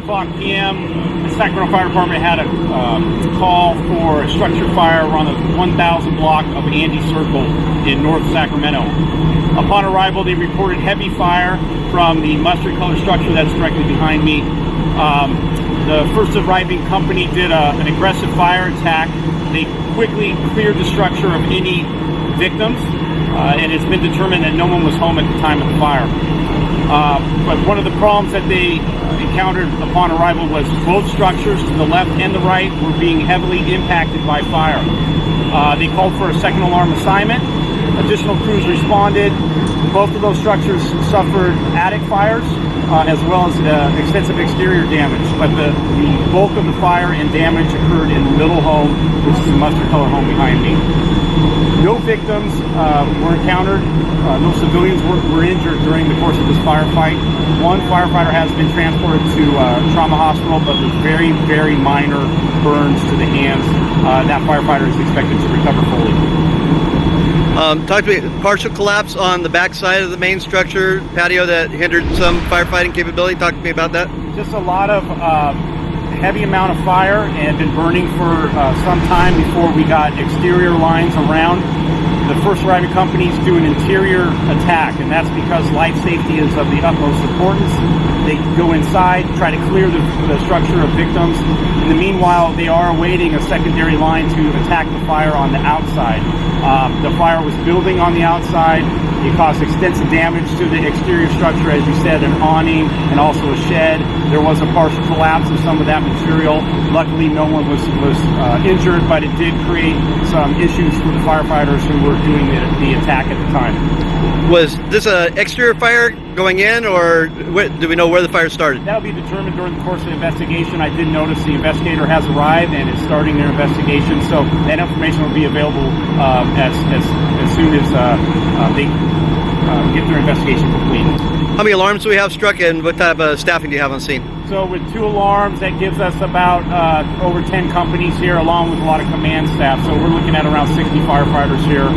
o'clock p.m., the Sacramento Fire Department had a call for a structure fire around the 1000 block of Andy Circle in North Sacramento. Upon arrival, they reported heavy fire from the mustard-colored structure that's directly behind me. The first arriving company did an aggressive fire attack. They quickly cleared the structure of any victims, and it's been determined that no one was home at the time of the fire. But one of the problems that they encountered upon arrival was both structures to the left and the right were being heavily impacted by fire. They called for a second alarm assignment. Additional crews responded. Both of those structures suffered attic fires as well as extensive exterior damage. But the bulk of the fire and damage occurred in the middle home, which is the mustard color home behind me. No victims were encountered. No civilians were injured during the course of this firefight. One firefighter has been transported to trauma hospital, but with very, very minor burns to the hands. That firefighter is expected to recover fully. Talk to me, partial collapse on the back side of the main structure, patio that hindered some firefighting capability. Talk to me about that. Just a lot of heavy amount of fire and been burning for some time before we got exterior lines around. The first arriving companies do an interior attack, and that's because life safety is of the utmost importance. They go inside, try to clear the structure of victims. In the meanwhile, they are awaiting a secondary line to attack the fire on the outside. The fire was building on the outside. It caused extensive damage to the exterior structure, as you said, an awning and also a shed. There was a partial collapse of some of that material. Luckily, no one was injured, but it did create some issues for the firefighters who were doing the attack at the time. Was this an exterior fire going in, or do we know where the fire started? That will be determined during the course of the investigation. I did notice the investigator has arrived and is starting their investigation, so that information will be available as soon as they get their investigation complete. How many alarms do we have struck, and what type of staffing do you have on scene? So with 2 alarms, that gives us about over 10 companies here, along with a lot of command staff. So we're looking at around 60 firefighters here.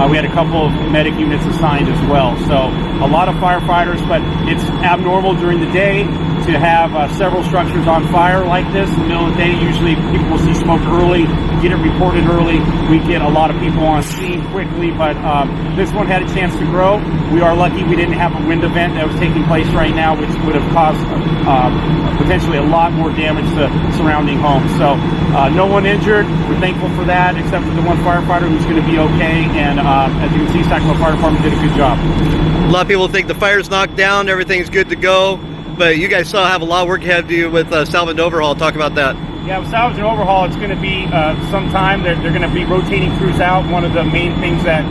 We had a couple of medic units assigned as well. So a lot of firefighters, but it's abnormal during the day to have several structures on fire like this. In the middle of the day, usually people will see smoke early, get it reported early. We get a lot of people on scene quickly, but this one had a chance to grow. We are lucky we didn't have a wind event that was taking place right now, which would have caused potentially a lot more damage to surrounding homes. So no one injured. We're thankful for that, except for the one firefighter who's going to be okay. And as you can see, Sacramento Fire Department did a good job. A lot of people think the fire's knocked down, everything's good to go, but you guys still have a lot of work ahead of you with salvage and overhaul. Talk about that. Yeah, with salvage and overhaul, it's going to be some time. They're going to be rotating crews out. One of the main things that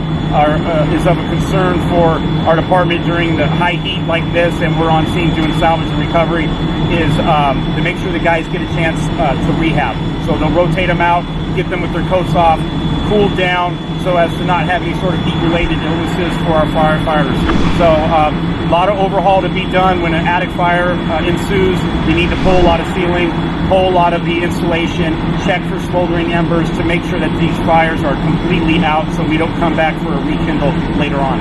is of a concern for our department during the high heat like this, and we're on scene doing salvage and recovery, is to make sure the guys get a chance to rehab. So they'll rotate them out, get them with their coats off, cooled down, so as to not have any sort of heat-related illnesses for our firefighters. So a lot of overhaul to be done when an attic fire ensues. We need to pull a lot of ceiling, pull a lot of the insulation, check for smoldering embers to make sure that these fires are completely out so we don't come back for a rekindle later on.